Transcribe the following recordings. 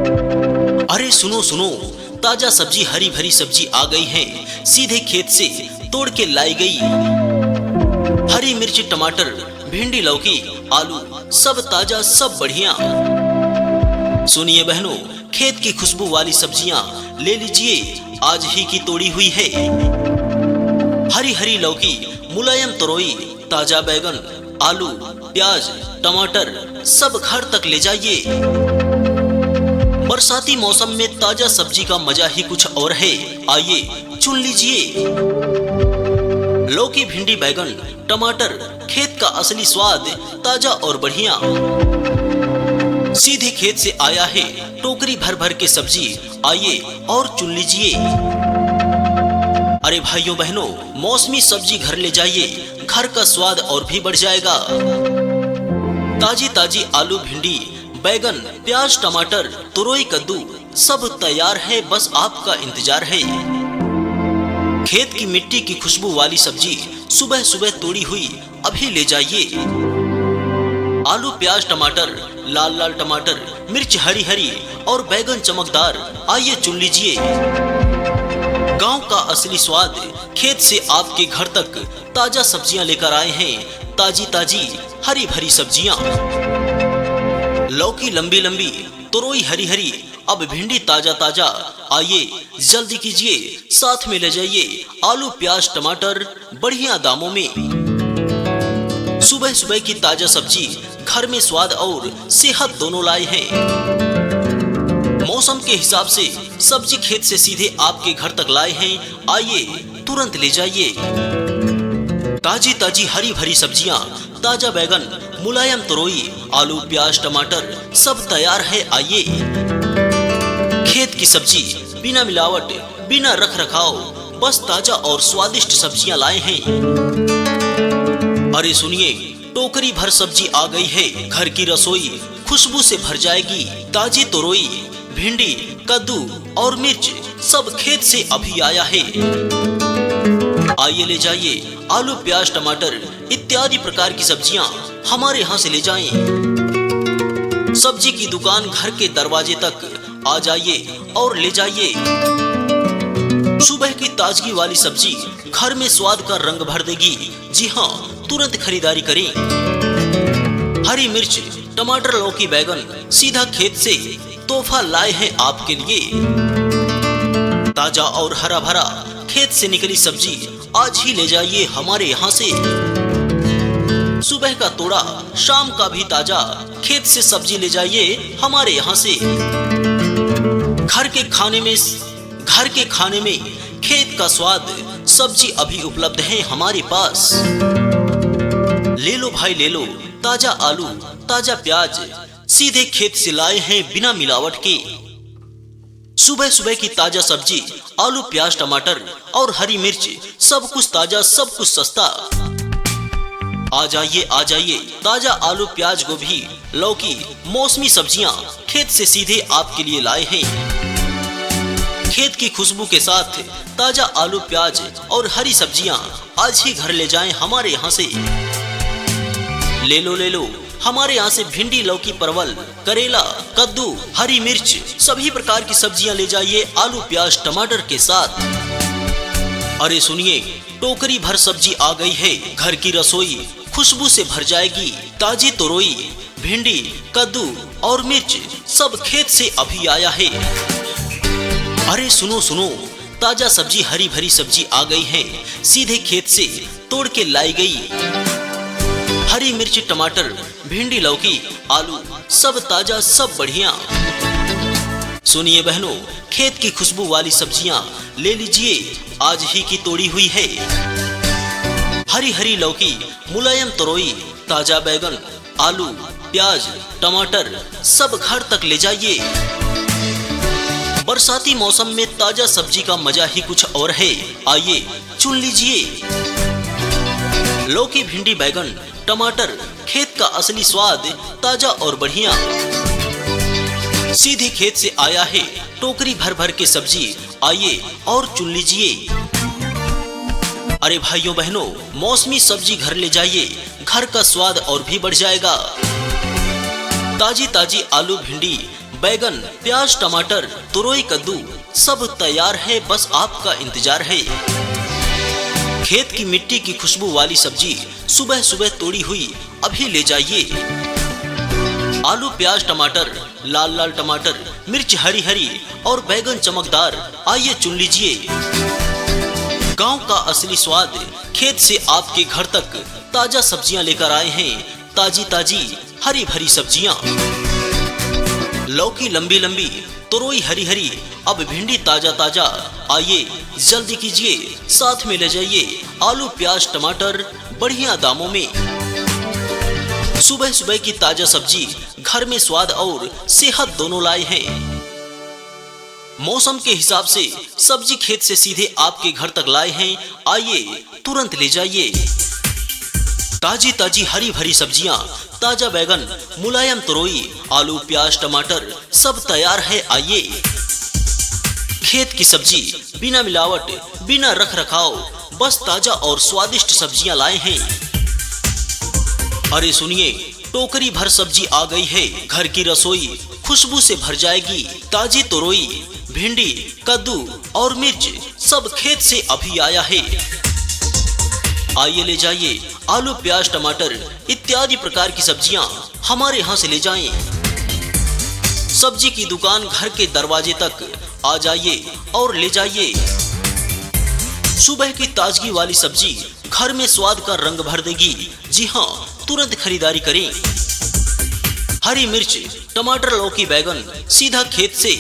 अरे सुनो सुनो, ताजा सब्जी हरी भरी सब्जी आ गई है, सीधे खेत से तोड़ के लाई गई। हरी मिर्च, टमाटर, भिंडी, लौकी, आलू, सब ताजा, सब बढ़िया। सुनिए बहनों, खेत की खुशबू वाली सब्जियां ले लीजिए, आज ही की तोड़ी हुई है। हरी हरी लौकी, मुलायम तरोई, ताजा बैगन, आलू, प्याज, टमाटर, सब घर तक ले जाइए। बरसाती मौसम में ताजा सब्जी का मजा ही कुछ और है, आइए चुन लीजिए। लौकी, भिंडी, बैगन, टमाटर, खेत का असली स्वाद, ताजा और बढ़िया। सीधे खेत से आया है, टोकरी भर भर के सब्जी, आइए और चुन लीजिए। अरे भाइयों बहनों, मौसमी सब्जी घर ले जाइए, घर का स्वाद और भी बढ़ जाएगा। ताजी ताजी आलू, भिंडी, बैगन, प्याज, टमाटर, तुरई, कद्दू, सब तैयार है, बस आपका इंतजार है। खेत की मिट्टी की खुशबू वाली सब्जी सुबह सुबह तोड़ी हुई अभी ले जाइए। आलू, प्याज, टमाटर, लाल लाल टमाटर, मिर्च हरी हरी और बैगन चमकदार, आइए चुन लीजिए। गांव का असली स्वाद, खेत से आपके घर तक ताजा सब्जियां लेकर आए हैं, ताजी ताजी हरी भरी सब्जियां। लौकी लंबी लंबी, तुरई हरी हरी, अब भिंडी ताजा ताजा, आइए जल्दी कीजिए, साथ में ले जाइए आलू, प्याज, टमाटर, बढ़िया दामों में। सुबह सुबह की ताजा सब्जी घर में स्वाद और सेहत दोनों लाए हैं। मौसम के हिसाब से सब्जी खेत से सीधे आपके घर तक लाए हैं, आइए तुरंत ले जाइए। ताजी ताजी हरी भरी सब्जियां, ताजा बैगन, मुलायम तरोई, आलू, प्याज, टमाटर, सब तैयार है, आइए। खेत की सब्जी, बिना मिलावट, बिना रख रखाव, बस ताजा और स्वादिष्ट सब्जियां लाए हैं। अरे सुनिए, टोकरी भर सब्जी आ गई है, घर की रसोई खुशबू से भर जाएगी। ताजी तरोई, भिंडी, कद्दू और मिर्च, सब खेत से अभी आया है, आइए ले जाइए। आलू, प्याज, टमाटर इत्यादि प्रकार की सब्जियां हमारे यहाँ से ले जाएं। सब्जी की दुकान घर के दरवाजे तक आ जाइए और ले जाइए। सुबह की ताजगी वाली सब्जी घर में स्वाद का रंग भर देगी। जी हाँ, तुरंत खरीदारी करें। हरी मिर्च, टमाटर, लौकी, बैगन सीधा खेत से तोहफा लाए हैं आपके लिए। ताजा और हरा भरा खेत से निकली सब्जी आज ही ले जाइए हमारे यहाँ से। सुबह का तोड़ा, शाम का भी ताजा, खेत से सब्जी ले जाइए हमारे यहाँ से। घर के खाने में खेत का स्वाद, सब्जी अभी उपलब्ध है हमारे पास। ले लो भाई ले लो, ताजा आलू, ताजा प्याज, सीधे खेत से लाए हैं बिना मिलावट के। सुबह सुबह की ताजा सब्जी, आलू, प्याज, टमाटर और हरी मिर्च, सब कुछ ताजा, सब कुछ सस्ता। आ जाइए, ताजा आलू, प्याज, गोभी, लौकी, मौसमी सब्जियां खेत से सीधे आपके लिए लाए हैं। खेत की खुशबू के साथ ताजा आलू, प्याज और हरी सब्जियां आज ही घर ले जाएं हमारे यहाँ से। ले लो, हमारे यहाँ से भिंडी, लौकी, परवल, करेला, कद्दू, हरी मिर्च, सभी प्रकार की सब्जियां ले जाइए आलू, प्याज, टमाटर के साथ। अरे सुनिए, टोकरी भर सब्जी आ गई है, घर की रसोई खुशबू से भर जाएगी। ताजी तरोई, भिंडी, कद्दू और मिर्च, सब खेत से अभी आया है। अरे सुनो सुनो, ताजा सब्जी, हरी भरी सब्जी आ गई है, सीधे खेत से तोड़ के लाई गई। हरी मिर्च, टमाटर, भिंडी, लौकी, आलू, सब ताजा, सब बढ़िया। सुनिए बहनों, खेत की खुशबू वाली सब्जियां ले लीजिए, आज ही की तोड़ी हुई है। हरी हरी लौकी, मुलायम तरोई, ताजा बैगन, आलू, प्याज, टमाटर, सब घर तक ले जाइए। बरसाती मौसम में ताजा सब्जी का मजा ही कुछ और है, आइए चुन लीजिए। लौकी, भिंडी, बैगन, टमाटर, खेत का असली स्वाद, ताजा और बढ़िया। सीधे खेत से आया है, टोकरी भर भर के सब्जी, आइए और चुन लीजिए। अरे भाइयों बहनों, मौसमी सब्जी घर ले जाइए, घर का स्वाद और भी बढ़ जाएगा। ताजी ताजी आलू, भिंडी, बैगन, प्याज, टमाटर, तुरई, कद्दू सब तैयार है, बस आपका इंतजार है। खेत की मिट्टी की खुशबू वाली सब्जी सुबह सुबह तोड़ी हुई अभी ले जाइए। आलू, प्याज, टमाटर, लाल लाल टमाटर, मिर्च हरी हरी और बैगन चमकदार, आइए चुन लीजिए। गांव का असली स्वाद खेत से आपके घर तक ताजा सब्जियां लेकर आए हैं। ताजी ताजी हरी भरी सब्जियां, लौकी लंबी लंबी, तुरई हरी हरी, अब भिंडी ताजा ताजा, आइए जल्दी कीजिए, साथ में ले जाइए आलू, प्याज, टमाटर बढ़िया दामों में। सुबह सुबह की ताजा सब्जी घर में स्वाद और सेहत दोनों लाए हैं। मौसम के हिसाब से सब्जी खेत से सीधे आपके घर तक लाए हैं, आइए तुरंत ले जाइए। ताजी ताजी हरी भरी सब्जियां, ताजा बैगन, मुलायम तुरई, आलू, प्याज, टमाटर सब तैयार है, आइए। खेत की सब्जी बिना मिलावट, बिना रख रखाव, बस ताजा और स्वादिष्ट सब्जियां लाए हैं। अरे सुनिए, टोकरी भर सब्जी आ गई है। घर की रसोई खुशबू से भर जाएगी। ताजी तुरई, भिंडी, कद्दू और मिर्च सब खेत से अभी आया है, आइए ले जाइए। आलू, प्याज, टमाटर इत्यादि प्रकार की सब्जियां हमारे यहाँ से ले जाएं। सब्जी की दुकान घर के दरवाजे तक आ जाइए और ले जाइए। सुबह की ताजगी वाली सब्जी घर में स्वाद का रंग भर देगी। जी हाँ, तुरंत खरीदारी करें। हरी मिर्च, टमाटर, लौकी, बैगन सीधा खेत से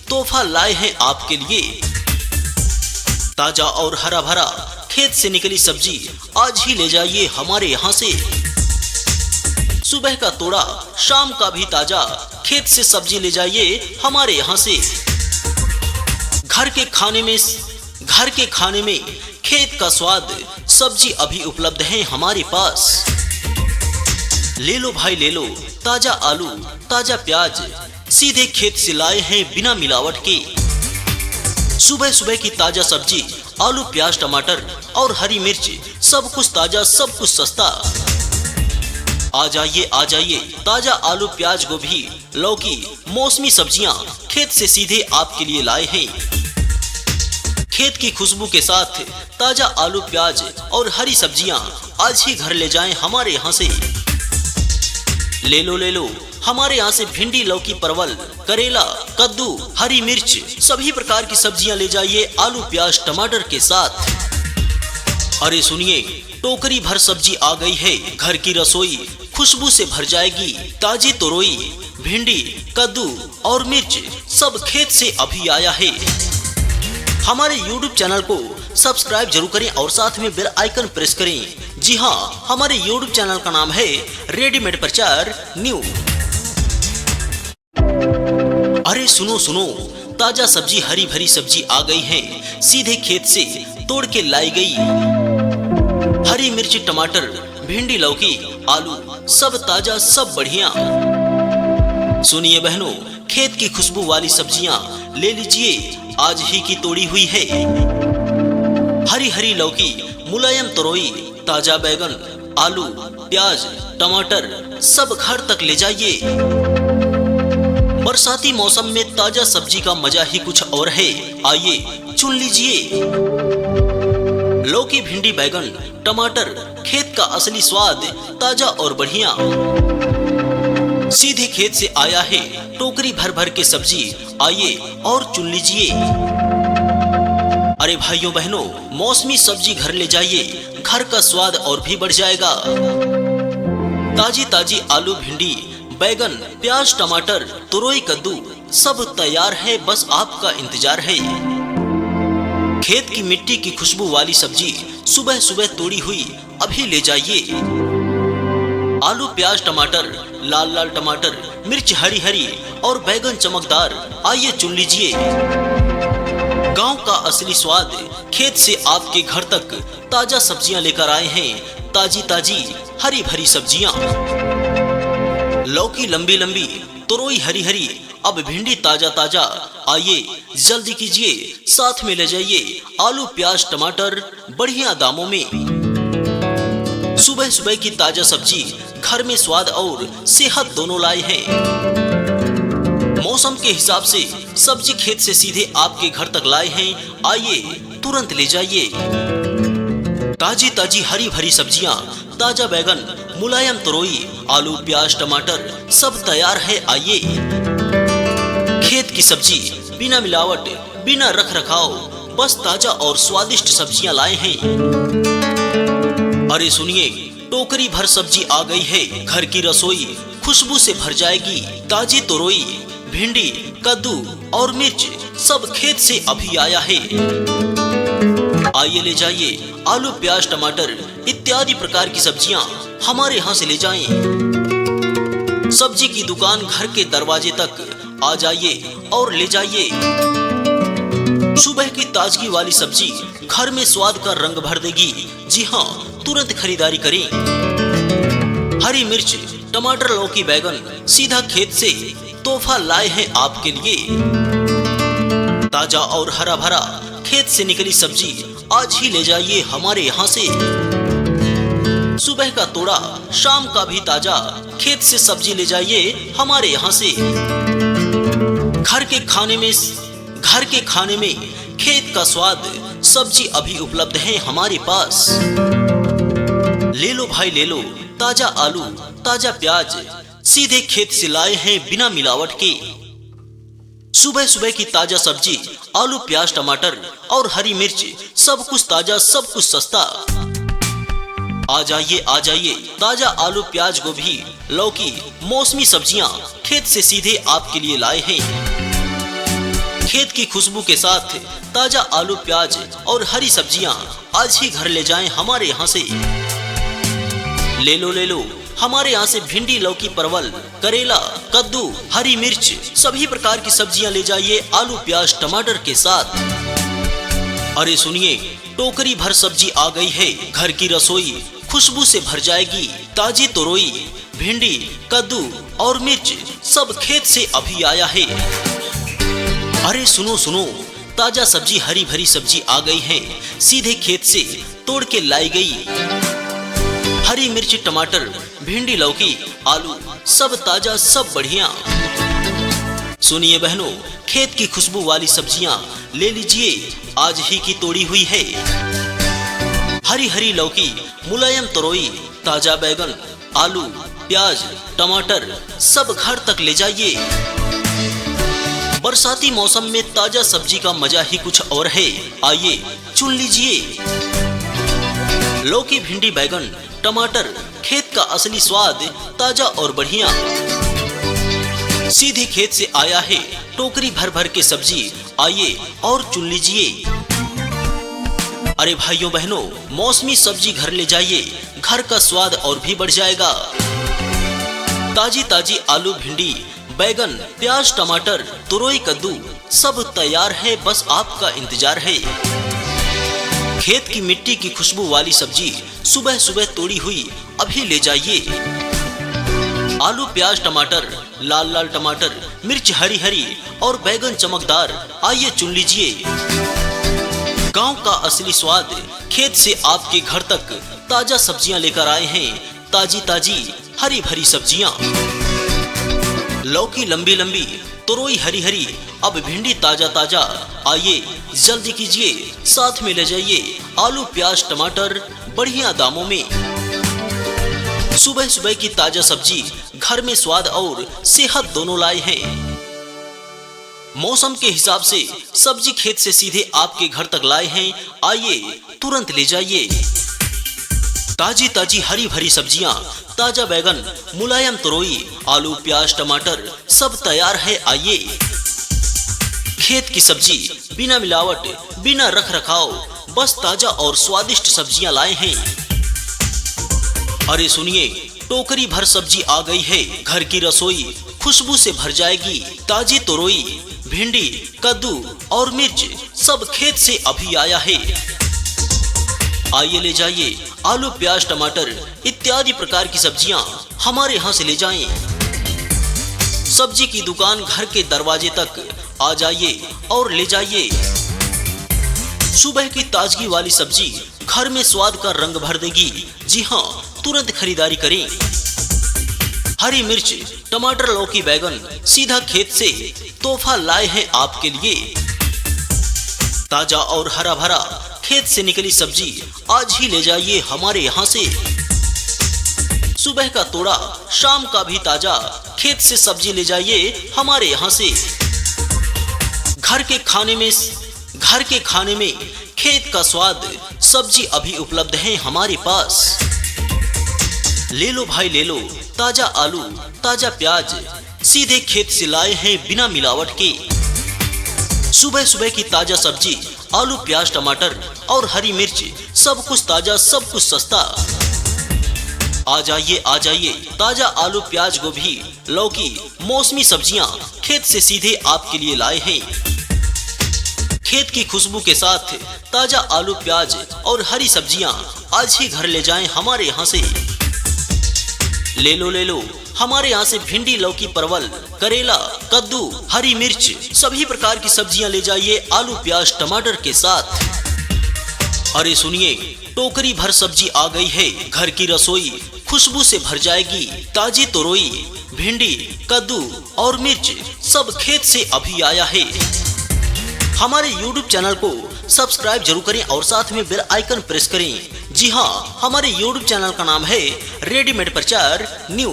तोहफा लाए हैं आपके लिए। ताजा और हरा भरा खेत से निकली सब्जी आज ही ले जाइए हमारे यहाँ से। सुबह का तोड़ा, शाम का भी ताजा खेत से सब्जी ले जाइए हमारे यहाँ से। घर के खाने में खेत का स्वाद, सब्जी अभी उपलब्ध है हमारे पास। ले लो भाई ले लो, ताजा आलू, ताजा प्याज सीधे खेत से लाए हैं बिना मिलावट के। सुबह सुबह की ताजा सब्जी, आलू, प्याज, टमाटर और हरी मिर्च सब कुछ ताजा, सब कुछ सस्ता। आ जाइए, ताजा आलू, प्याज, गोभी, लौकी, मौसमी सब्जियां खेत से सीधे आपके लिए लाए हैं। खेत की खुशबू के साथ ताजा आलू, प्याज और हरी सब्जियां आज ही घर ले जाएं हमारे यहाँ से। ले लो, हमारे यहाँ से भिंडी, लौकी, परवल, करेला, कद्दू, हरी मिर्च सभी प्रकार की सब्जियां ले जाइए आलू, प्याज, टमाटर के साथ। अरे सुनिए, टोकरी भर सब्जी आ गई है। घर की रसोई खुशबू से भर जाएगी। ताजी तुरई, भिंडी, कद्दू और मिर्च सब खेत से अभी आया है। हमारे YouTube चैनल को सब्सक्राइब जरूर करें और साथ में बेल आइकन प्रेस करें। जी हाँ, हमारे YouTube चैनल का नाम है रेडीमेड प्रचार न्यू। अरे सुनो, ताजा सब्जी, हरी भरी सब्जी आ गई है, सीधे खेत से तोड़ के लाई गई। हरी मिर्च, टमाटर, भिंडी, लौकी, आलू सब ताजा, सब बढ़िया। सुनिए बहनों, खेत की खुशबू वाली सब्जियां ले लीजिए, आज ही की तोड़ी हुई है। हरी हरी लौकी, मुलायम तुरई, ताजा बैगन, आलू, प्याज, टमाटर सब घर तक ले जाइए। बरसाती मौसम में ताजा सब्जी का मजा ही कुछ और है, आइए चुन लीजिए। लौकी, भिंडी, बैगन, टमाटर खेत का असली स्वाद, ताजा और बढ़िया। सीधे खेत से आया है, टोकरी भर भर के सब्जी, आइए और चुन लीजिए। अरे भाइयों बहनों, मौसमी सब्जी घर ले जाइए, घर का स्वाद और भी बढ़ जाएगा। ताजी ताजी आलू, भिंडी, बैगन, प्याज, टमाटर, तुरई, कद्दू सब तैयार है, बस आपका इंतजार है। खेत की मिट्टी की खुशबू वाली सब्जी सुबह सुबह तोड़ी हुई अभी ले जाइए। आलू, प्याज, टमाटर, लाल लाल टमाटर, मिर्च हरी हरी और बैगन चमकदार, आइए चुन लीजिए। गांव का असली स्वाद खेत से आपके घर तक ताजा सब्जियां लेकर आए हैं। ताजी ताजी हरी भरी सब्जियां, लौकी लंबी लंबी, तुरई हरी हरी, अब भिंडी ताजा ताजा, आइए जल्दी कीजिए, साथ में ले जाइए आलू, प्याज, टमाटर बढ़िया दामों में। सुबह सुबह की ताजा सब्जी घर में स्वाद और सेहत दोनों लाए हैं। मौसम के हिसाब से सब्जी खेत से सीधे आपके घर तक लाए हैं, आइए तुरंत ले जाइए। ताजी ताजी हरी भरी सब्जियां, ताजा बैगन, मुलायम तरोई, आलू, प्याज, टमाटर सब तैयार है, आइए। खेत की सब्जी, बिना मिलावट, बिना रख रखाव, बस ताजा और स्वादिष्ट सब्जियां लाए हैं। अरे सुनिए, टोकरी भर सब्जी आ गई है। घर की रसोई खुशबू से भर जाएगी। ताजी तोरई, भिंडी, कद्दू और मिर्च सब खेत से अभी आया है। आइए ले जाइए। आलू, प्याज, टमाटर इत्यादि प्रकार की सब्जियां हमारे यहाँ से ले जाएं। सब्जी की दुकान घर के दरवाजे तक आ जाइए और ले जाइए। सुबह की ताजगी वाली सब्जी घर में स्वाद का रंग भर देगी। जी हाँ, तुरंत खरीदारी करें। हरी मिर्च, टमाटर, लौकी, बैगन सीधा खेत से तोहफा लाए हैं आपके लिए। ताजा और हरा भरा खेत से निकली सब्जी आज ही ले जाइए हमारे यहाँ से। सुबह का तोड़ा, शाम का भी ताजा खेत से सब्जी ले जाइए हमारे यहाँ से। घर के खाने में खेत का स्वाद, सब्जी अभी उपलब्ध है हमारे पास। ले लो भाई ले लो, ताजा आलू, ताजा प्याज सीधे खेत से लाए हैं बिना मिलावट के। सुबह सुबह की ताजा सब्जी, आलू, प्याज, टमाटर और हरी मिर्च सब कुछ ताजा, सब कुछ सस्ता। आ जाइए। ताजा आलू, प्याज, गोभी, लौकी, मौसमी सब्जियां खेत से सीधे आपके लिए लाए हैं। खेत की खुशबू के साथ ताजा आलू, प्याज और हरी सब्जियां आज ही घर ले जाएं हमारे यहाँ से। ले लो हमारे यहाँ से भिंडी, लौकी, परवल, करेला, कद्दू, हरी मिर्च सभी प्रकार की सब्जियां ले जाइए आलू, प्याज, टमाटर के साथ। अरे सुनिए, टोकरी भर सब्जी आ गई है। घर की रसोई खुशबू से भर जाएगी। ताजी तोरई, भिंडी, कद्दू और मिर्च सब खेत से अभी आया है। अरे सुनो, ताजा सब्जी, हरी भरी सब्जी आ गई है। सीधे खेत से तोड़ के लाई गई। हरी मिर्च, टमाटर, भिंडी, लौकी, आलू सब ताजा, सब बढ़िया। सुनिए बहनों, खेत की खुशबू वाली सब्जियां ले लीजिए, आज ही की तोड़ी हुई है। हरी लौकी, मुलायम तरोई, ताजा बैगन, आलू, प्याज, टमाटर सब घर तक ले जाइए। बरसाती मौसम में ताजा सब्जी का मजा ही कुछ और है, आइए चुन लीजिए। लौकी, भिंडी, बैगन, टमाटर खेत का असली स्वाद, ताजा और बढ़िया। सीधे खेत से आया है टोकरी भर भर के सब्जी, आइए और चुन लीजिए। अरे भाइयों बहनों, मौसमी सब्जी घर ले जाइए, घर का स्वाद और भी बढ़ जाएगा। ताजी ताजी आलू, भिंडी, बैगन, प्याज, टमाटर, तुरई, कद्दू सब तैयार है, बस आपका इंतजार है। खेत की मिट्टी की खुशबू वाली सब्जी सुबह सुबह तोड़ी हुई अभी ले जाइए। आलू, प्याज, टमाटर, लाल लाल टमाटर, मिर्च हरी और बैगन चमकदार, आइए चुन लीजिए। गांव का असली स्वाद खेत से आपके घर तक ताजा सब्जियां लेकर आए हैं। ताजी ताजी हरी भरी सब्जियां, लौकी लंबी लंबी, तुरई हरी, अब भिंडी ताजा ताजा, आइए जल्दी कीजिए, साथ में ले जाइए आलू, प्याज, टमाटर बढ़िया दामों में। सुबह सुबह की ताजा सब्जी घर में स्वाद और सेहत दोनों लाए हैं। मौसम के हिसाब से सब्जी खेत से सीधे आपके घर तक लाए हैं, आइए तुरंत ले जाइए। ताजी ताजी हरी भरी सब्जियां, ताजा बैगन, मुलायम तरोई, आलू, प्याज, टमाटर सब तैयार है, आइए। खेत की सब्जी, बिना मिलावट, बिना रख रखाव, बस ताजा और स्वादिष्ट सब्जियां लाए हैं। अरे सुनिए, टोकरी भर सब्जी आ गई है। घर की रसोई खुशबू से भर जाएगी। ताजी तोरई, भिंडी, कद्दू और मिर्च सब खेत से अभी आया है। आइए ले जाइए आलू, प्याज, टमाटर इत्यादि प्रकार की सब्जियां हमारे यहाँ से ले जाएं। सब्जी की दुकान घर के दरवाजे तक आ जाइए और ले जाइए। सुबह की ताजगी वाली सब्जी घर में स्वाद का रंग भर देगी। जी हाँ, तुरंत खरीदारी करें। हरी मिर्च, टमाटर, लौकी, बैगन सीधा खेत से तोहफा लाए हैं आपके लिए। ताजा और हरा भरा खेत से निकली सब्जी आज ही ले जाइए हमारे यहाँ से। सुबह का तोड़ा, शाम का भी ताजा, खेत से सब्जी ले जाइए हमारे यहाँ से। घर के खाने में खेत का स्वाद, सब्जी अभी उपलब्ध है हमारे पास। ले लो भाई ले लो, ताजा आलू, ताजा प्याज सीधे खेत से लाए हैं बिना मिलावट के। सुबह सुबह की ताजा सब्जी, आलू, प्याज, टमाटर और हरी मिर्च, सब कुछ ताजा, सब कुछ सस्ता। आ जाइए, ताजा आलू, प्याज, गोभी, लौकी, मौसमी सब्जियां खेत से सीधे आपके लिए लाए हैं। खेत की खुशबू के साथ ताजा आलू, प्याज और हरी सब्जियां आज ही घर ले जाएं हमारे यहाँ से। ले लो हमारे यहाँ से भिंडी, लौकी, परवल, करेला, कद्दू, हरी मिर्च, सभी प्रकार की सब्जियां ले जाइए आलू, प्याज, टमाटर के साथ। अरे सुनिए, टोकरी भर सब्जी आ गई है। घर की रसोई खुशबू से भर जाएगी। ताजी तोरई, भिंडी, कद्दू और मिर्च सब खेत से अभी आया है। हमारे YouTube चैनल को सब्सक्राइब जरूर करें और साथ में बेल आइकन प्रेस करें। जी हाँ, हमारे YouTube चैनल का नाम है रेडीमेड प्रचार न्यू।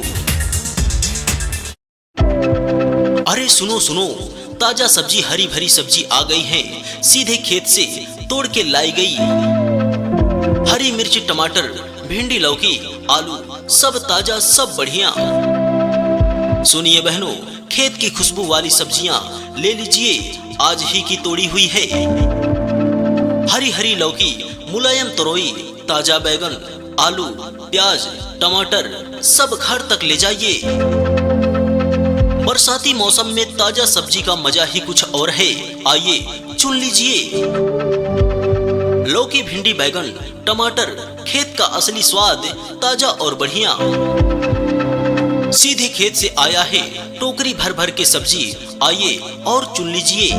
अरे सुनो, ताजा सब्जी, हरी भरी सब्जी आ गई है, सीधे खेत से तोड़ के लाई गई। हरी मिर्च, टमाटर, भिंडी, लौकी, आलू, सब ताजा, सब बढ़िया। सुनिए बहनों, खेत की खुशबू वाली सब्जियां ले लीजिए, आज ही की तोड़ी हुई है। हरी हरी लौकी, मुलायम तरोई, ताजा बैगन, आलू, प्याज, टमाटर सब घर तक ले जाइए। बरसाती मौसम में ताजा सब्जी का मजा ही कुछ और है। आइए चुन लीजिए। लौकी, भिंडी, बैगन, टमाटर, खेत का असली स्वाद, ताजा और बढ़िया। सीधे खेत से आया है, टोकरी भर भर के सब्जी, आइए और चुन लीजिए।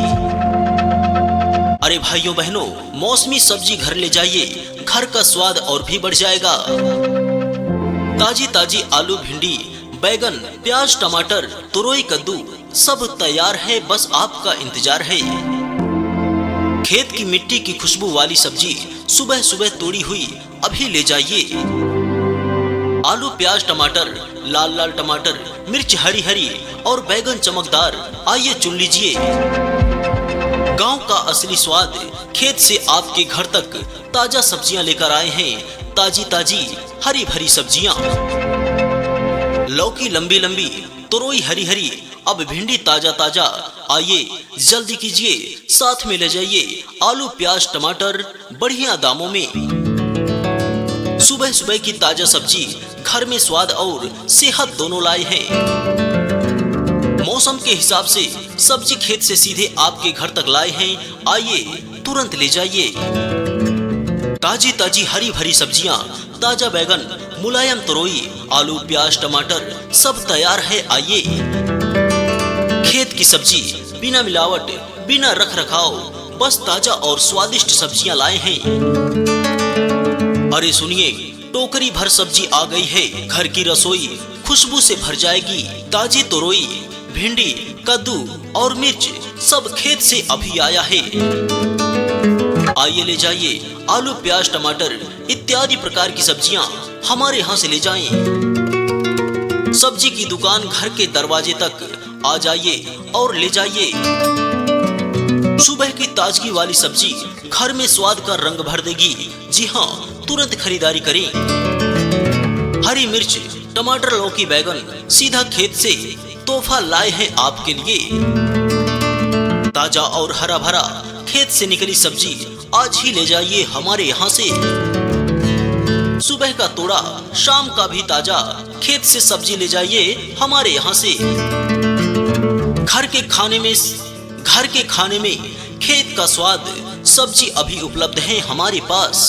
अरे भाइयों बहनों, मौसमी सब्जी घर ले जाइए, घर का स्वाद और भी बढ़ जाएगा। ताजी ताजी आलू, भिंडी, बैगन, प्याज, टमाटर, तुरई, कद्दू सब तैयार है, बस आपका इंतजार है। खेत की मिट्टी की खुशबू वाली सब्जी सुबह सुबह तोड़ी हुई अभी ले जाइए। आलू, प्याज, टमाटर, लाल लाल टमाटर, मिर्च हरी हरी और बैगन चमकदार, आइए चुन लीजिए। गांव का असली स्वाद खेत से आपके घर तक ताजा सब्जियां लेकर आए हैं, ताजी ताजी हरी भरी सब्जियां। लौकी लंबी लंबी, तुरई हरी हरी, अब भिंडी ताजा ताजा, आइए जल्दी कीजिए, साथ में ले जाइए आलू, प्याज, टमाटर बढ़िया दामों में। सुबह सुबह की ताजा सब्जी घर में स्वाद और सेहत दोनों लाए हैं। मौसम के हिसाब से सब्जी खेत से सीधे आपके घर तक लाए हैं, आइए तुरंत ले जाइए। ताजी ताजी हरी भरी सब्जियां, ताजा बैगन, मुलायम तरोई, आलू, प्याज, टमाटर सब तैयार है, आइए। खेत की सब्जी, बिना मिलावट, बिना रख रखाव, बस ताजा और स्वादिष्ट सब्जियां लाए हैं। अरे सुनिए, टोकरी भर सब्जी आ गई है। घर की रसोई खुशबू से भर जाएगी। ताजी तोरई, भिंडी, कद्दू और मिर्च सब खेत से अभी आया है। आइए ले जाइए आलू, प्याज, टमाटर इत्यादि प्रकार की सब्जियां हमारे यहाँ से ले जाएं। सब्जी की दुकान घर के दरवाजे तक आ जाइए और ले जाइए। सुबह की ताजगी वाली सब्जी घर में स्वाद का रंग भर देगी। जी हाँ, तुरंत खरीदारी करें। हरी मिर्च, टमाटर, लौकी, बैगन सीधा खेत से तोहफा लाए हैं आपके लिए। ताजा और हरा भरा खेत से निकली सब्जी आज ही ले जाइए हमारे यहाँ से। सुबह का तोड़ा, शाम का भी ताजा, खेत से सब्जी ले जाइए हमारे यहाँ से। घर के खाने में खेत का स्वाद, सब्जी अभी उपलब्ध है हमारे पास।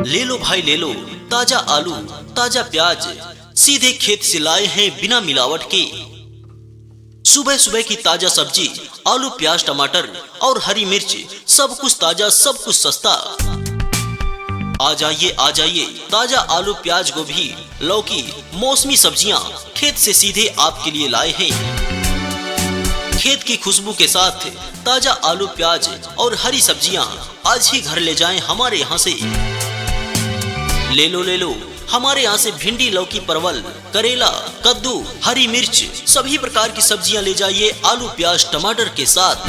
ले लो भाई ले लो, ताजा आलू, ताजा प्याज सीधे खेत से लाए हैं बिना मिलावट के। सुबह सुबह की ताजा सब्जी, आलू, प्याज, टमाटर और हरी मिर्च सब कुछ ताजा, सब कुछ सस्ता। आ जाइए ताजा आलू प्याज गोभी लौकी मौसमी सब्जियां खेत से सीधे आपके लिए लाए हैं। खेत की खुशबू के साथ ताजा आलू प्याज और हरी सब्जियां आज ही घर ले जाएं हमारे यहाँ से। ले लो हमारे यहाँ से भिंडी लौकी परवल करेला कद्दू हरी मिर्च सभी प्रकार की सब्जियां ले जाइए आलू प्याज टमाटर के साथ।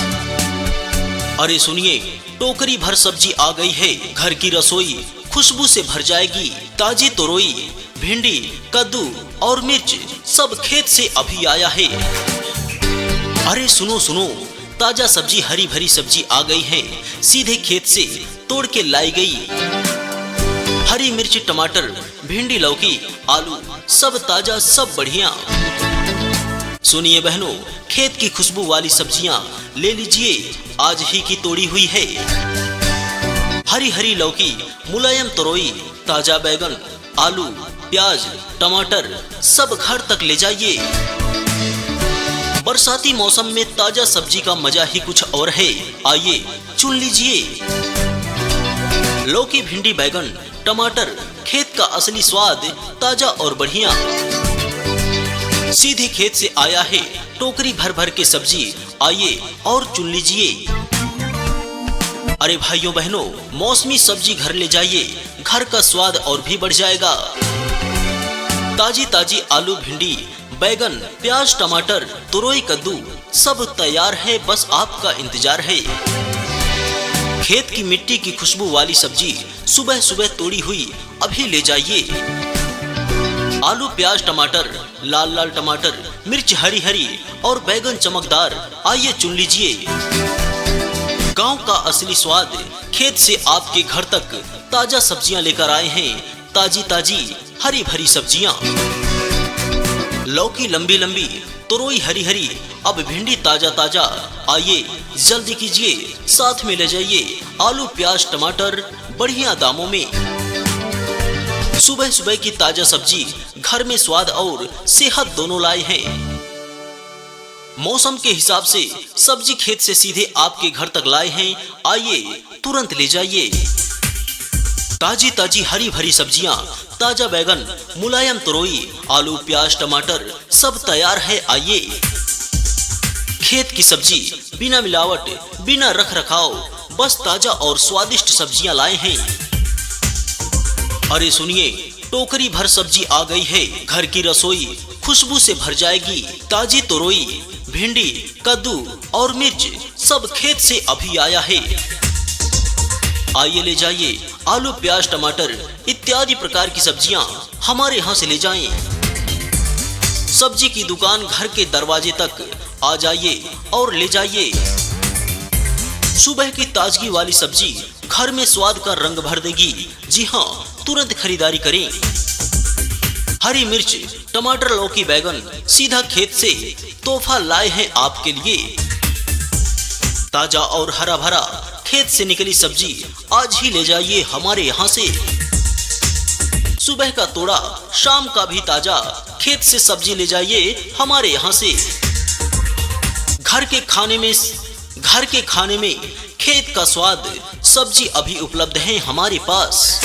अरे सुनिए, टोकरी भर सब्जी आ गई है। घर की रसोई खुशबू से भर जाएगी। ताजी तोरई भिंडी कद्दू और मिर्च सब खेत से अभी आया है। अरे सुनो, ताजा सब्जी हरी भरी सब्जी आ गई है, सीधे खेत से तोड़ के लाई गई। हरी मिर्च टमाटर भिंडी लौकी आलू सब ताजा सब बढ़िया। सुनिए बहनों, खेत की खुशबू वाली सब्जियां ले लीजिए, आज ही की तोड़ी हुई है। हरी लौकी मुलायम तोरई ताजा बैगन आलू प्याज टमाटर सब घर तक ले जाइए। बरसाती मौसम में ताजा सब्जी का मजा ही कुछ और है। आइए चुन लीजिए। लौकी भिंडी बैगन टमाटर खेत का असली स्वाद ताजा और बढ़िया। सीधे खेत से आया है टोकरी भर भर के सब्जी, आइए और चुन लीजिए। अरे भाइयों बहनों, मौसमी सब्जी घर ले जाइए, घर का स्वाद और भी बढ़ जाएगा। ताजी आलू भिंडी बैगन प्याज टमाटर तुरई कद्दू सब तैयार है, बस आपका इंतजार है। खेत की मिट्टी की खुशबू वाली सब्जी सुबह तोड़ी हुई अभी ले जाइए। आलू प्याज टमाटर लाल टमाटर मिर्च हरी और बैगन चमकदार, आइए चुन लीजिए। गांव का असली स्वाद खेत से आपके घर तक ताजा सब्जियां लेकर आए हैं। ताजी हरी भरी सब्जियां। लौकी लंबी तुरई हरी अब भिंडी ताजा, आइए जल्दी कीजिए, साथ में ले जाइए आलू प्याज टमाटर बढ़िया दामों में। सुबह की ताजा सब्जी घर में स्वाद और सेहत दोनों लाए हैं। मौसम के हिसाब से सब्जी खेत से सीधे आपके घर तक लाए हैं, आइए तुरंत ले जाइए। ताजी हरी भरी सब्जियां ताजा बैगन मुलायम तुरई आलू प्याज टमाटर सब तैयार है, आइए। खेत की सब्जी बिना मिलावट बिना रख रखाव बस ताजा और स्वादिष्ट सब्जियां लाए हैं। अरे सुनिए, टोकरी भर सब्जी आ गई है। घर की रसोई खुशबू से भर जाएगी। ताजी तोरई भिंडी कद्दू और मिर्च सब खेत से अभी आया है। आइए ले जाइए आलू प्याज टमाटर इत्यादि प्रकार की सब्जियां हमारे यहाँ से ले जाएं। सब्जी की दुकान घर के दरवाजे तक आ जाइए और ले जाइए। सुबह की ताजगी वाली सब्जी घर में स्वाद का रंग भर देगी। जी हाँ, तुरंत खरीदारी करें। हरी मिर्च टमाटर लौकी बैगन सीधा खेत से तोहफा लाए हैं आपके लिए। ताजा और हरा भरा खेत से निकली सब्जी आज ही ले जाइए हमारे यहाँ से। सुबह का तोड़ा शाम का भी ताजा खेत से सब्जी ले जाइए हमारे यहाँ से। घर के खाने में खेत का स्वाद सब्जी अभी उपलब्ध है हमारे पास।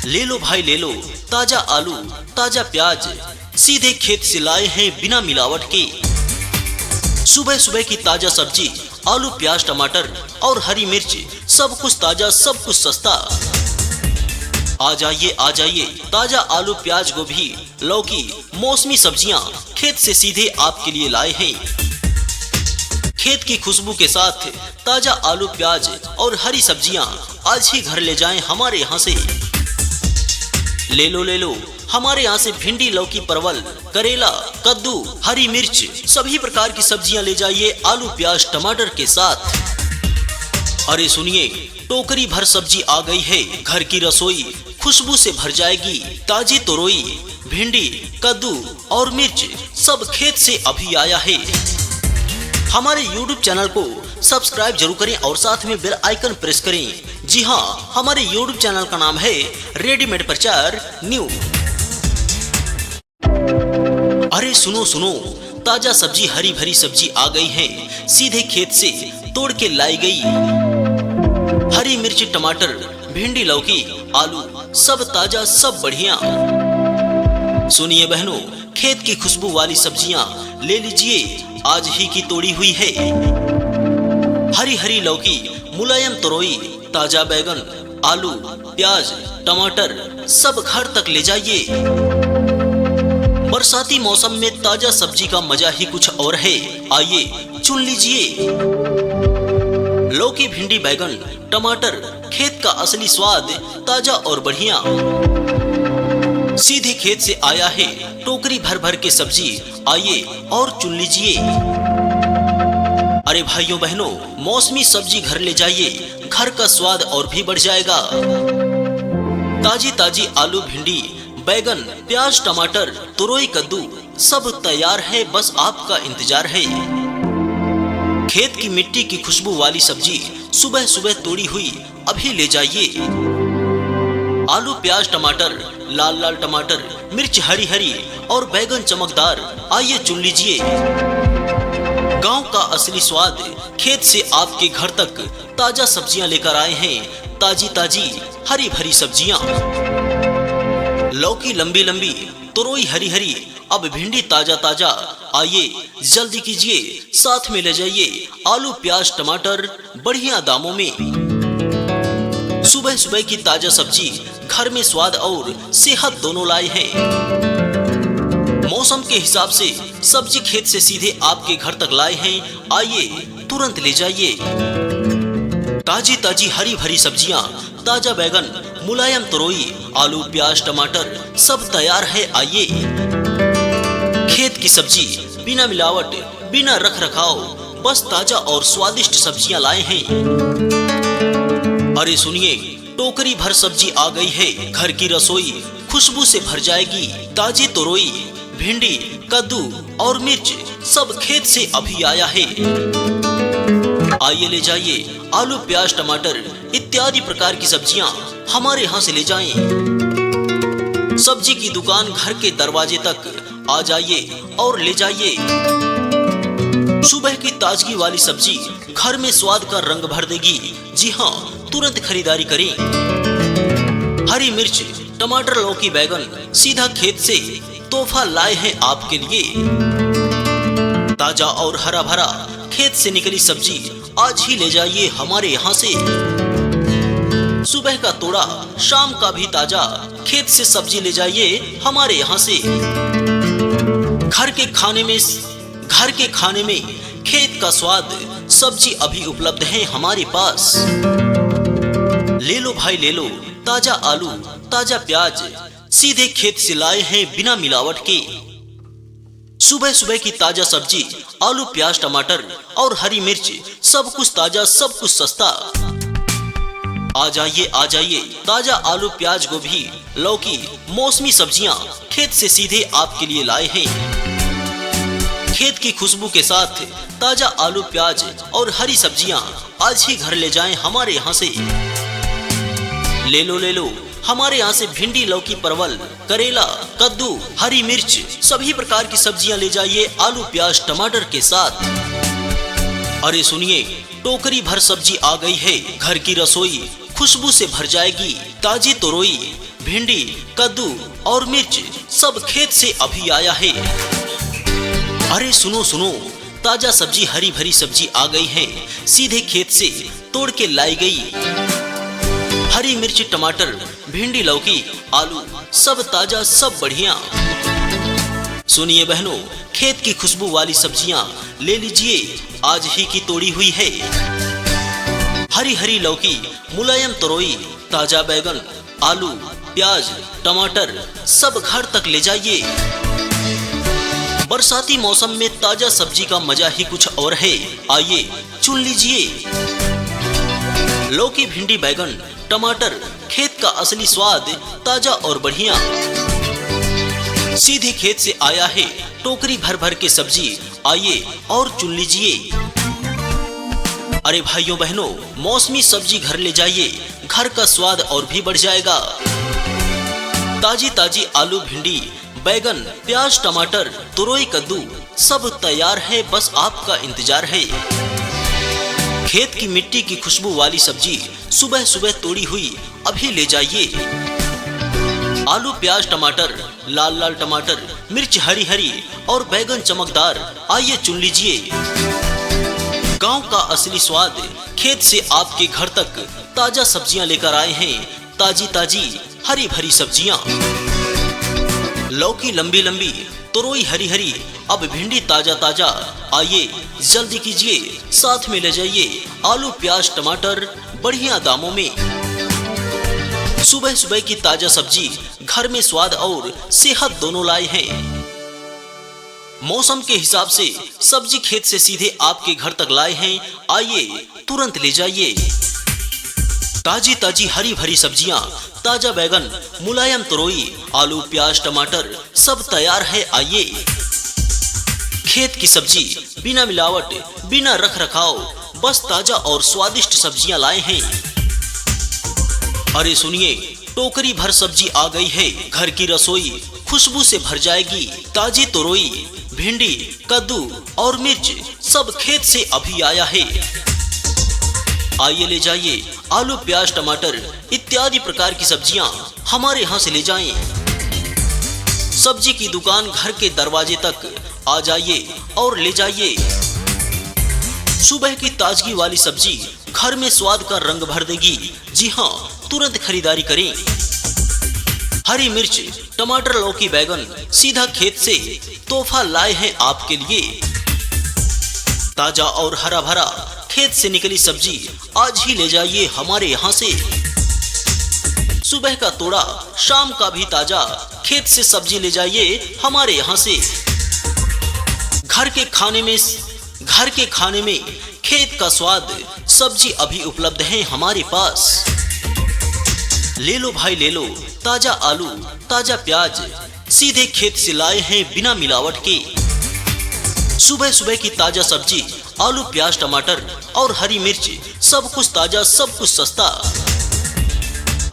ले लो भाई ले लो, ताजा आलू ताजा प्याज सीधे खेत से लाए हैं बिना मिलावट के। सुबह की ताजा सब्जी आलू प्याज टमाटर और हरी मिर्च सब कुछ ताजा सब कुछ सस्ता। आ जाइए ताजा आलू प्याज गोभी लौकी मौसमी सब्जियां खेत से सीधे आपके लिए लाए हैं। खेत की खुशबू के साथ ताजा आलू प्याज और हरी सब्जियां आज ही घर ले जाएं हमारे यहाँ से। ले लो हमारे यहाँ से भिंडी लौकी परवल करेला कद्दू हरी मिर्च सभी प्रकार की सब्जियां ले जाइए आलू प्याज टमाटर के साथ। अरे सुनिए, टोकरी भर सब्जी आ गई है। घर की रसोई खुशबू से भर जाएगी। ताजी तोरई भिंडी कद्दू और मिर्च सब खेत से अभी आया है। हमारे YouTube चैनल को सब्सक्राइब जरूर करें और साथ में बेल आइकन प्रेस करें। जी हाँ, हमारे YouTube चैनल का नाम है रेडीमेड प्रचार न्यू। अरे सुनो, ताजा सब्जी हरी भरी सब्जी आ गई है, सीधे खेत से तोड़ के लाई गई। हरी मिर्च टमाटर भिंडी, लौकी, आलू सब ताजा, सब बढ़िया। सुनिए बहनों, खेत की खुशबू वाली सब्जियां ले लीजिए, आज ही की तोड़ी हुई है। हरी हरी लौकी, मुलायम तरोई, ताजा बैगन, आलू, प्याज, टमाटर सब घर तक ले जाइए। बरसाती मौसम में ताजा सब्जी का मजा ही कुछ और है, आइए चुन लीजिए। लौकी, भिंडी, बैगन, टमाटर, खेत का असली स्वाद, ताजा और बढ़िया। सीधे खेत से आया है, टोकरी भर भर के सब्जी, आइए और चुन लीजिए। अरे भाइयों बहनों, मौसमी सब्जी घर ले जाइए, घर का स्वाद और भी बढ़ जाएगा। ताजी ताजी आलू, भिंडी, बैगन, प्याज, टमाटर, तुरई, कद्दू सब तैयार है, बस आपका इंतजार है। खेत की मिट्टी की खुशबू वाली सब्जी सुबह सुबह तोड़ी हुई अभी ले जाइए। आलू, प्याज, टमाटर, लाल लाल टमाटर, मिर्च हरी हरी और बैगन चमकदार, आइए चुन लीजिए। गांव का असली स्वाद, खेत से आपके घर तक ताजा सब्जियां लेकर आए हैं, ताजी ताजी हरी भरी सब्जियां। लौकी लंबी लंबी, तुरई हरी हरी, अब भिंडी ताजा ताजा, आइए जल्दी कीजिए, साथ में ले जाइए आलू, प्याज, टमाटर बढ़िया दामों में। सुबह सुबह की ताजा सब्जी घर में स्वाद और सेहत दोनों लाए हैं। मौसम के हिसाब से सब्जी खेत से सीधे आपके घर तक लाए हैं, आइए तुरंत ले जाइए। ताजी ताजी हरी भरी सब्जियां, ताजा बैगन, मुलायम तरोई, आलू, प्याज, टमाटर सब तैयार है, आइए। खेत की सब्जी बिना मिलावट, बिना रख रखाव, बस ताजा और स्वादिष्ट सब्जियां लाए हैं। अरे सुनिए, टोकरी भर सब्जी आ गई है, घर की रसोई खुशबू से भर जाएगी। ताजी तुरई, भिंडी, कद्दू और मिर्च सब खेत से अभी आया है, आइए ले जाइए। आलू, प्याज, टमाटर इत्यादि प्रकार की सब्जियां हमारे यहाँ से ले जाएं। सब्जी की दुकान घर के दरवाजे तक आ जाइए और ले जाइए। सुबह की ताजगी वाली सब्जी घर में स्वाद का रंग भर देगी। जी हाँ, तुरंत खरीदारी करें। हरी मिर्च, टमाटर, लौकी, बैगन सीधा खेत से तोहफा लाए हैं आपके लिए। ताजा और हरा भरा खेत से निकली सब्जी आज ही ले जाइए हमारे यहाँ से। सुबह का तोड़ा, शाम का भी ताजा, खेत से सब्जी ले जाइए हमारे यहाँ से। घर के खाने में खेत का स्वाद, सब्जी अभी उपलब्ध है हमारे पास। ले लो भाई ले लो, ताजा आलू, ताजा प्याज सीधे खेत से लाए हैं बिना मिलावट के। सुबह सुबह की ताजा सब्जी, आलू, प्याज, टमाटर और हरी मिर्च सब कुछ ताजा, सब कुछ सस्ता। आ जाइए, ताजा आलू, प्याज, गोभी, लौकी, मौसमी सब्जियां खेत से सीधे आपके लिए लाए हैं। खेत की खुशबू के साथ ताजा आलू, प्याज और हरी सब्जियां आज ही घर ले जाएं हमारे यहाँ से। ले लो, हमारे यहाँ से भिंडी, लौकी, परवल, करेला, कद्दू, हरी मिर्च सभी प्रकार की सब्जियां ले जाइए आलू, प्याज, टमाटर के साथ। अरे सुनिए, टोकरी भर सब्जी आ गई है, घर की रसोई खुशबू से भर जाएगी। ताजी तुरई, भिंडी, कद्दू और मिर्च सब खेत से अभी आया है। अरे सुनो, ताजा सब्जी, हरी भरी सब्जी आ गई है, सीधे खेत से तोड़ के लाई गई। हरी मिर्च, टमाटर, भिंडी, लौकी, आलू सब ताजा, सब बढ़िया। सुनिए बहनों, खेत की खुशबू वाली सब्जियां ले लीजिए, आज ही की तोड़ी हुई है। हरी हरी लौकी, मुलायम तरोई, ताजा बैगन, आलू, प्याज, टमाटर सब घर तक ले जाइए। बरसाती मौसम में ताजा सब्जी का मजा ही कुछ और है, आइए चुन लीजिए। लौकी, भिंडी, बैगन, टमाटर खेत का असली स्वाद, ताजा और बढ़िया। सीधे खेत से आया है, टोकरी भर भर के सब्जी, आइए और चुन लीजिए। अरे भाइयों बहनों, मौसमी सब्जी घर ले जाइए, घर का स्वाद और भी बढ़ जाएगा। ताजी ताजी आलू, भिंडी, बैगन, प्याज, टमाटर, तुरई, कद्दू सब तैयार है, बस आपका इंतजार है। खेत की मिट्टी की खुशबू वाली सब्जी सुबह सुबह तोड़ी हुई अभी ले जाइए। आलू प्याज टमाटर, लाल लाल टमाटर, मिर्च हरी हरी और बैगन चमकदार, आइए चुन लीजिए। गांव का असली स्वाद खेत से आपके घर तक ताजा सब्जियां लेकर आए हैं। ताजी ताजी हरी भरी सब्जियां, लौकी लंबी लंबी, तुरई हरी हरी, अब भिंडी ताजा ताजा, आइए जल्दी कीजिए, साथ में ले जाइए आलू प्याज टमाटर बढ़िया दामों में। सुबह सुबह की ताजा सब्जी घर में स्वाद और सेहत दोनों लाए हैं। मौसम के हिसाब से सब्जी खेत से सीधे आपके घर तक लाए हैं, आइए तुरंत ले जाइए। ताजी ताजी हरी भरी सब्जियां, ताजा बैगन, मुलायम तुरई, आलू प्याज टमाटर सब तैयार है, आइए। खेत की सब्जी बिना मिलावट, बिना रख रखाव, बस ताजा और स्वादिष्ट सब्जियां लाए हैं। अरे सुनिए, टोकरी भर सब्जी आ गई है। घर की रसोई खुशबू से भर जाएगी। ताजी तुरई, भिंडी, कद्दू और मिर्च सब खेत से अभी आया है, आइए ले जाइए। आलू प्याज टमाटर इत्यादि प्रकार की सब्जियां हमारे यहाँ से ले जाएं। सब्जी की दुकान घर के दरवाजे तक आ जाइए और ले जाइए। सुबह की ताजगी वाली सब्जी घर में स्वाद का रंग भर देगी। जी हाँ, तुरंत खरीदारी करें। हरी मिर्च, टमाटर, लौकी, बैगन सीधा खेत से तोहफा लाए हैं आपके लिए। ताजा और हरा भरा खेत से निकली सब्जी आज ही ले जाइए हमारे यहाँ से। सुबह का तोड़ा, शाम का भी ताजा, खेत से सब्जी ले जाइए हमारे यहाँ से। घर के खाने में खेत का स्वाद, सब्जी अभी उपलब्ध है हमारे पास। ले लो भाई ले लो, ताजा आलू, ताजा प्याज सीधे खेत से लाए हैं बिना मिलावट के। सुबह सुबह की ताजा सब्जी, आलू प्याज टमाटर और हरी मिर्च सब कुछ ताजा, सब कुछ सस्ता।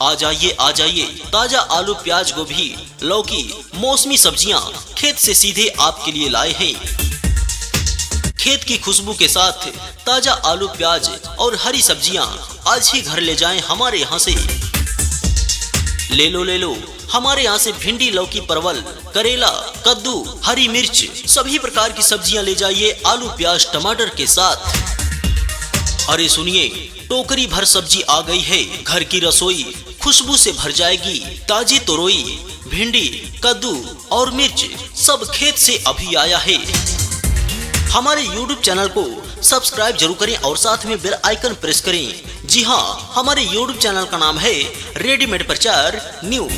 आ जाइए, ताजा आलू प्याज गोभी लौकी मौसमी सब्जियां खेत से सीधे आपके लिए लाए हैं। खेत की खुशबू के साथ ताजा आलू प्याज और हरी सब्जियां आज ही घर ले जाएं हमारे यहाँ से। ले लो हमारे यहाँ से भिंडी, लौकी, परवल, करेला, कद्दू, हरी मिर्च सभी प्रकार की सब्जियां ले जाइए आलू प्याज टमाटर के साथ। अरे सुनिए, टोकरी भर सब्जी आ गई है। घर की रसोई खुशबू से भर जाएगी। ताजी तुरई, भिंडी, कद्दू और मिर्च सब खेत से अभी आया है। हमारे YouTube चैनल को सब्सक्राइब जरूर करें और साथ में बेल आइकन प्रेस करें। जी हाँ, हमारे YouTube चैनल का नाम है रेडीमेड प्रचार न्यू।